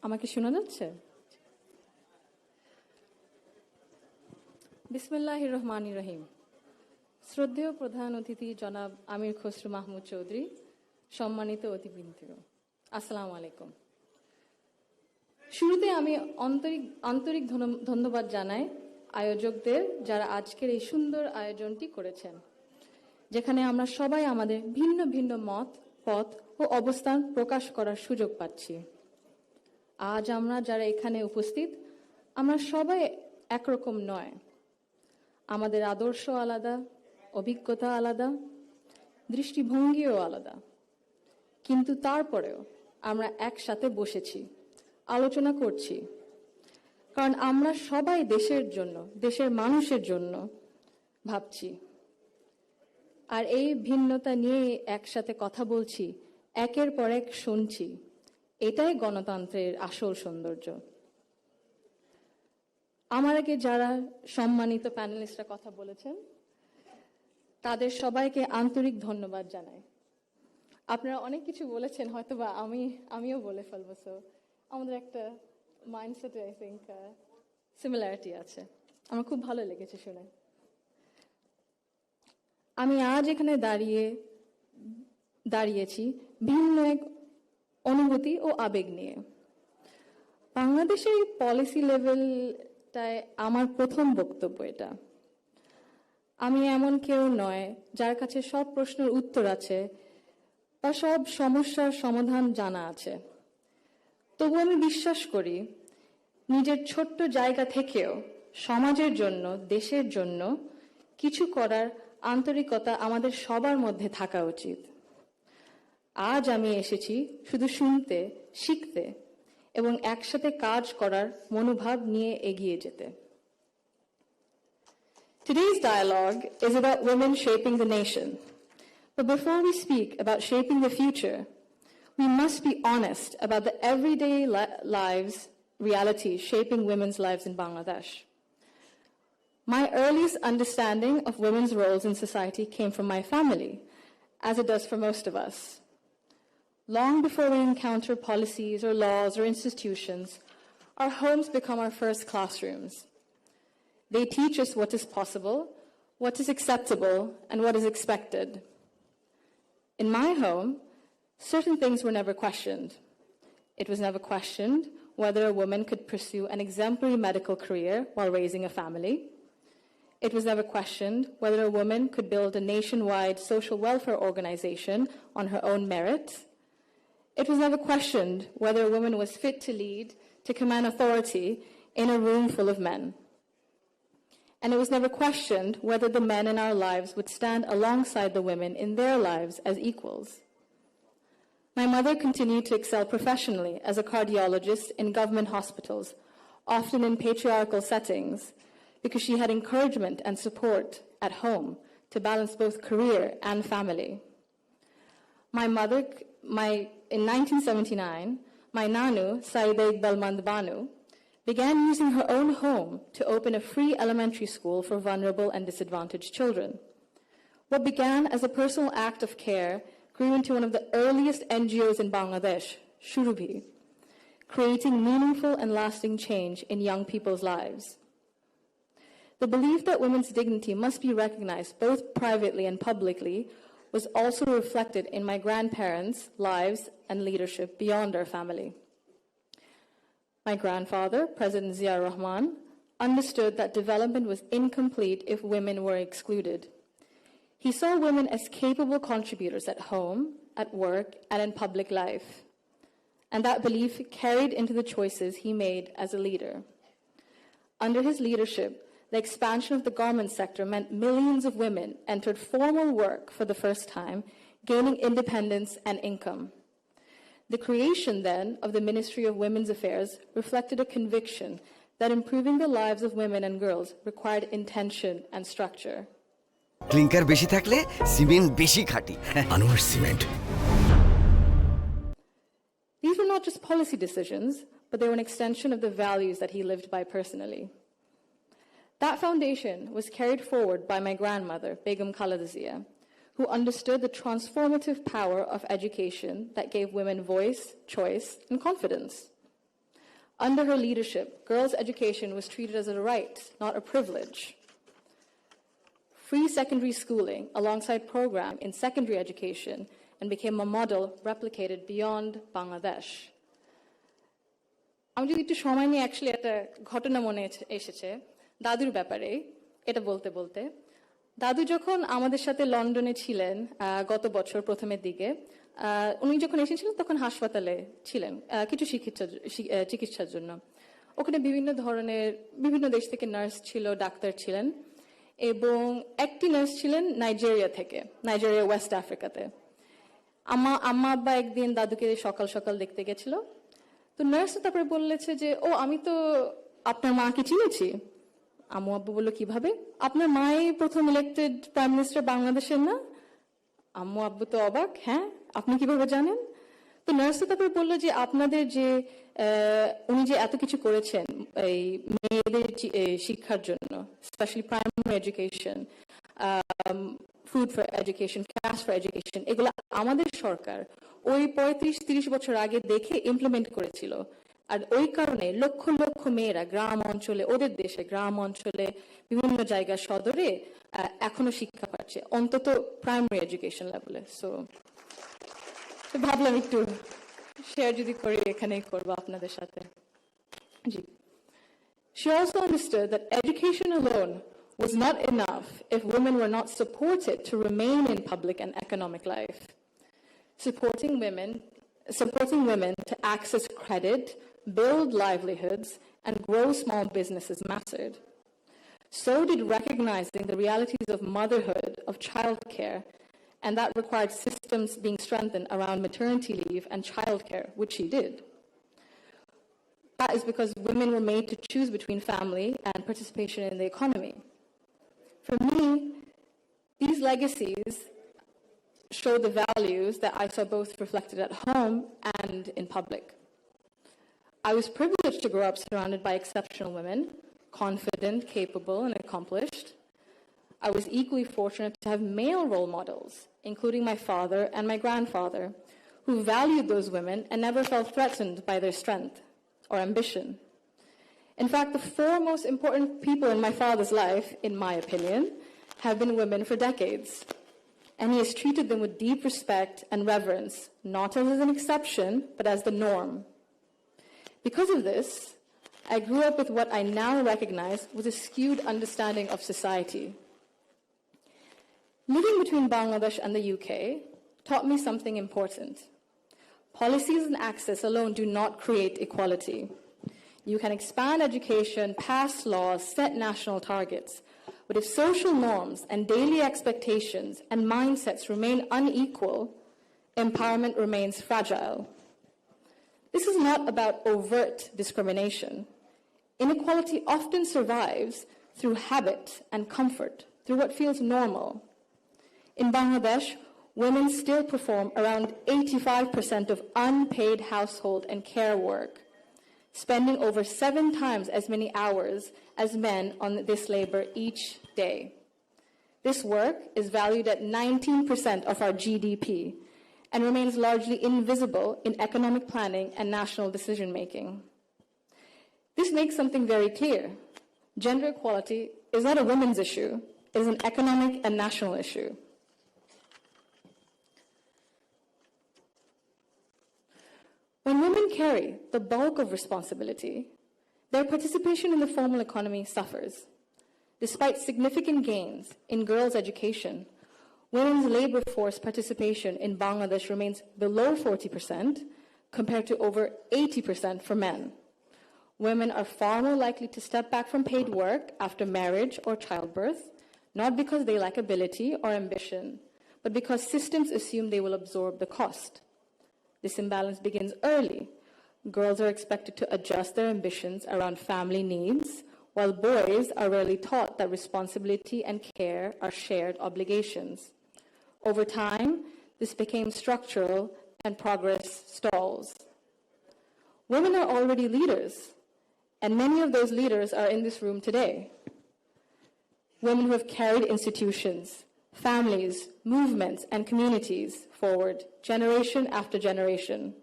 আমাকে শোনা যাচ্ছে? বিসমিল্লাহির রহমানির রহিম। শ্রদ্ধেয় প্রধান অতিথি জনাব আমির খসরু মাহমুদ চৌধুরী, সম্মানিত অতিথিবৃন্দ, আসসালামু আলাইকুম। শুরুতে আমি আন্তরিক ধন্যবাদ জানাই আয়োজকদের, যারা আজকের এই সুন্দর আয়োজনটি করেছেন, যেখানে আমরা সবাই আমাদের ভিন্ন ভিন্ন মত, পথ ও অবস্থান প্রকাশ করার সুযোগ পাচ্ছি। আজ আমরা যারা এখানে উপস্থিত, আমরা সবাই একরকম নয়। আমাদের আদর্শ আলাদা, অভিজ্ঞতা আলাদা, দৃষ্টিভঙ্গিও আলাদা, কিন্তু তারপরেও আমরা একসাথে বসেছি, আলোচনা করছি, কারণ আমরা সবাই দেশের জন্য, দেশের মানুষের জন্য ভাবছি। আর এই ভিন্নতা নিয়ে একসাথে কথা বলছি, একের পর এক শুনছি, এটাই গণতন্ত্রের আসল সৌন্দর্য। আমার আগে যারা সম্মানিত প্যানেলিস্টরা কথা বলেছেন, তাদের সবাইকে আন্তরিক ধন্যবাদ জানাই। আপনারা অনেক কিছু বলেছেন, হয়তোবা আমিও বলে ফেলবো, সো আমাদের একটা মাইন্ডসেটে আই থিঙ্ক সিমিলারিটি আছে। আমার খুব ভালো লেগেছে শুনে। আমি আজ এখানে দাঁড়িয়েছি ভিন্ন এক অনুভূতি ও আবেগ নিয়ে। বাংলাদেশের পলিসি লেভেলটায় আমার প্রথম বক্তব্য এটা। আমি এমন কেউ নয় যার কাছে সব প্রশ্নের উত্তর আছে বা সব সমস্যার সমাধান জানা আছে। তবু আমি বিশ্বাস করি, নিজের ছোট্ট জায়গা থেকেও সমাজের জন্য, দেশের জন্য কিছু করার আন্তরিকতা আমাদের সবার মধ্যে থাকা উচিত। আজ আমি এসেছি শুধু শুনতে, শিখতে এবং একসাথে কাজ করার মনোভাব নিয়ে এগিয়ে যেতে। Today's dialogue is about women shaping the nation. But before we speak about shaping the future, we must be honest about the everyday lives, realities shaping women's lives in Bangladesh. My earliest understanding of women's roles in society came from my family, as it does for most of us. Long before we encounter policies or laws or institutions, our homes become our first classrooms. They teach us what is possible, what is acceptable, and what is expected. In my home, certain things were never questioned. It was never questioned whether a woman could pursue an exemplary medical career while raising a family. It was never questioned whether a woman could build a nationwide social welfare organization on her own merit. It was never questioned whether a woman was fit to lead, to command authority in a room full of men. And it was never questioned whether the men in our lives would stand alongside the women in their lives as equals. My mother continued to excel professionally as a cardiologist in government hospitals, often in patriarchal settings, because she had encouragement and support at home to balance both career and family. In 1979, my Nanu, Saida Iqbalmand Banu, began using her own home to open a free elementary school for vulnerable and disadvantaged children. What began as a personal act of care grew into one of the earliest NGOs in Bangladesh, Shurubhi, creating meaningful and lasting change in young people's lives. The belief that women's dignity must be recognized both privately and publicly was also reflected in my grandparents' lives and leadership beyond our family. My grandfather, President Zaima Rahman, understood that development was incomplete if women were excluded. He saw women as capable contributors at home, at work, and in public life. And that belief carried into the choices he made as a leader. Under his leadership, the expansion of the garment sector meant millions of women entered formal work for the first time, gaining independence and income. The creation then of the Ministry of Women's Affairs reflected a conviction that improving the lives of women and girls required intention and structure. Clinker বেশি থাকলে cement বেশি খাঁটি। Anwar cement. These were not just policy decisions, but they were an extension of the values that he lived by personally. That foundation was carried forward by my grandmother, Begum Khaleda, who understood the transformative power of education that gave women voice, choice, and confidence. Under her leadership, girls' education was treated as a right, not a privilege. Free secondary schooling alongside program in secondary education and became a model replicated beyond Bangladesh. আমি যদি একটু সময় নিয়ে actually একটা ঘটনা মনে এসেছে দাদুর ব্যাপারে এটা বলতে বলতে দাদু যখন আমাদের সাথে লন্ডনে ছিলেন গত বছর প্রথমের দিকে উনি যখন এসেছিলেন তখন হাসপাতালে ছিলেন কিছু চিকিৎসার জন্য ওখানে বিভিন্ন দেশ থেকে নার্স ছিল ডাক্তার ছিলেন এবং একটি নার্স ছিলেন নাইজেরিয়া ওয়েস্ট আফ্রিকাতে আম্মা আব্বা একদিন দাদুকে সকাল সকাল দেখতে গেছিল তো নার্স তারপরে বললেছে যে ও আমি তো আপনার মাকে চিনেছি আম্মু আব্বু বললো কিভাবে আপনার মাই প্রথম ইলেক্টেড প্রাইম মিনিস্টার বাংলাদেশের না আম্মু আব্বু তো অবাক হ্যাঁ আপনি কিভাবে জানেন তো নার্স তারপরে বললো যে আপনাদের যে উনি যে এত কিছু করেছেন এই মেয়েদের শিক্ষার জন্য specially primary education food for education cash for education এগুলো আমাদের সরকার ওই 35-30 বছর আগে দেখে ইমপ্লিমেন্ট করেছিল আর ওই কারণে লক্ষ লক্ষ মেয়েরা গ্রাম অঞ্চলে ওদের দেশে গ্রাম অঞ্চলে বিভিন্ন জায়গা সদরে এখনো শিক্ষা পাচ্ছে অন্তত প্রাইমারি এডুকেশন লেভেলে সো ভাবলাম একটু শেয়ার যদি করি এখানেই করবো আপনাদের সাথে জি She also understood that education alone was not enough if women were not supported to remain in public and economic life. Supporting women to access credit, build livelihoods, and grow small businesses mattered. So did recognizing the realities of motherhood, of childcare, and that required systems being strengthened around maternity leave and childcare, which she did. That is because women were made to choose between family and participation in the economy. For me, these legacies show the values that I saw both reflected at home and in public. I was privileged to grow up surrounded by exceptional women, confident, capable, and accomplished. I was equally fortunate to have male role models, including my father and my grandfather, who valued those women and never felt threatened by their strength or ambition. In fact, the four most important people in my father's life, in my opinion, have been women for decades. And he has treated them with deep respect and reverence, not as an exception, but as the norm. Because of this, I grew up with what I now recognize was a skewed understanding of society. Living between Bangladesh and the UK taught me something important. Policies and access alone do not create equality. You can expand education, pass laws, set national targets, but if social norms and daily expectations and mindsets remain unequal, empowerment remains fragile. This is not about overt discrimination. Inequality often survives through habit and comfort, through what feels normal. In Bangladesh, women still perform around 85% of unpaid household and care work, spending over 7 times as many hours as men on this labor each day. This work is valued at 19% of our GDP and remains largely invisible in economic planning and national decision-making. This makes something very clear. Gender equality is not a women's issue, it is an economic and national issue. When women carry the bulk of responsibility, their participation in the formal economy suffers. Despite significant gains in girls' education, women's labor force participation in Bangladesh remains below 40% compared to over 80% for men. Women are far more likely to step back from paid work after marriage or childbirth, not because they lack ability or ambition, but because systems assume they will absorb the cost. This imbalance begins early. Girls are expected to adjust their ambitions around family needs, while boys are rarely taught that responsibility and care are shared obligations. Over time, this became structural and progress stalls. Women are already leaders, and many of those leaders are in this room today. Women who have carried institutions, families, movements, and communities forward, generation after generation.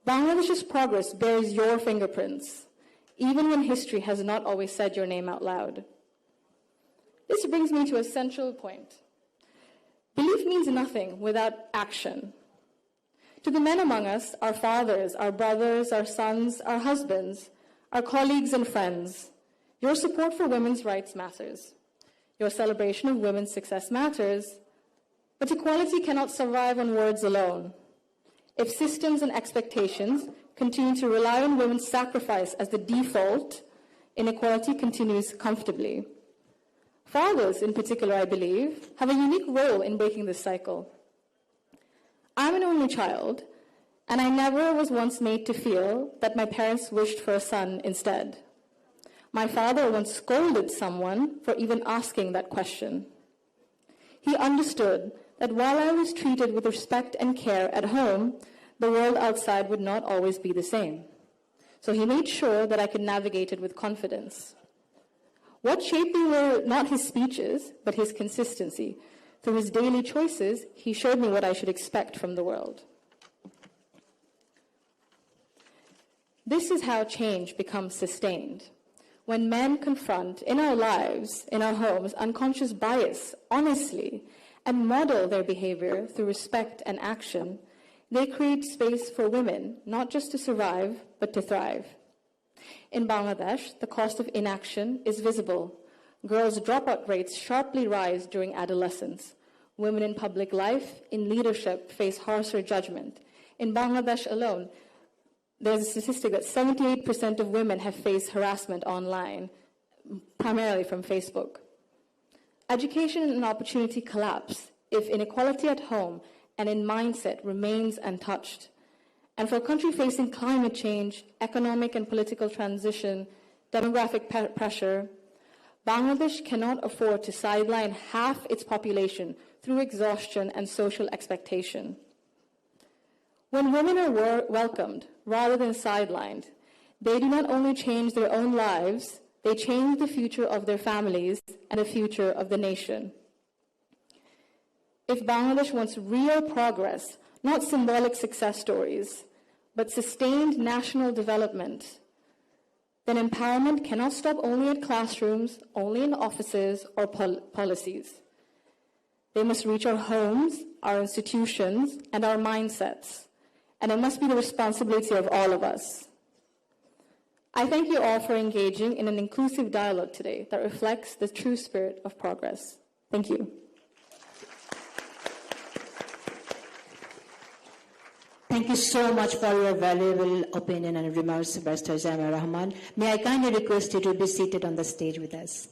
Bangladesh's progress bears your fingerprints, even when history has not always said your name out loud. This brings me to a central point. Belief means nothing without action. To the men among us, our fathers, our brothers, our sons, our husbands, our colleagues and friends, your support for women's rights matters. Your celebration of women's success matters, but equality cannot survive on words alone. If systems and expectations continue to rely on women's sacrifice as the default, inequality continues comfortably. Fathers, in particular, I believe, have a unique role in breaking this cycle. I'm an only child, and I never was once made to feel that my parents wished for a son instead. My father once scolded someone for even asking that question. He understood that while I was treated with respect and care at home, the world outside would not always be the same. So he made sure that I could navigate it with confidence. What shaped me were not his speeches, but his consistency. Through his daily choices, he showed me what I should expect from the world. This is how change becomes sustained. When men confront in our lives, in our homes, unconscious bias honestly and model their behavior through respect and action, they create space for women, not just to survive, but to thrive. In Bangladesh, the cost of inaction is visible. Girls' dropout rates sharply rise during adolescence. Women in public life, in leadership, face harsher judgment. In Bangladesh alone, there's a statistic that 78% of women have faced harassment online, primarily from Facebook. Education and opportunity collapse if inequality at home and in mindset remains untouched. And for a country facing climate change, economic and political transition, demographic pressure, Bangladesh cannot afford to sideline half its population through exhaustion and social expectation. When women are welcomed rather than sidelined, they do not only change their own lives, they change the future of their families and the future of the nation. If Bangladesh wants real progress, not symbolic success stories, but sustained national development, then empowerment cannot stop only at classrooms, only in offices or policies. They must reach our homes, our institutions, and our mindsets. And it must be the responsibility of all of us. I thank you all for engaging in an inclusive dialogue today that reflects the true spirit of progress. Thank you. Thank you so much for your valuable opinion and remarks, Barrister Zaima Rahman. May I kindly request you to be seated on the stage with us.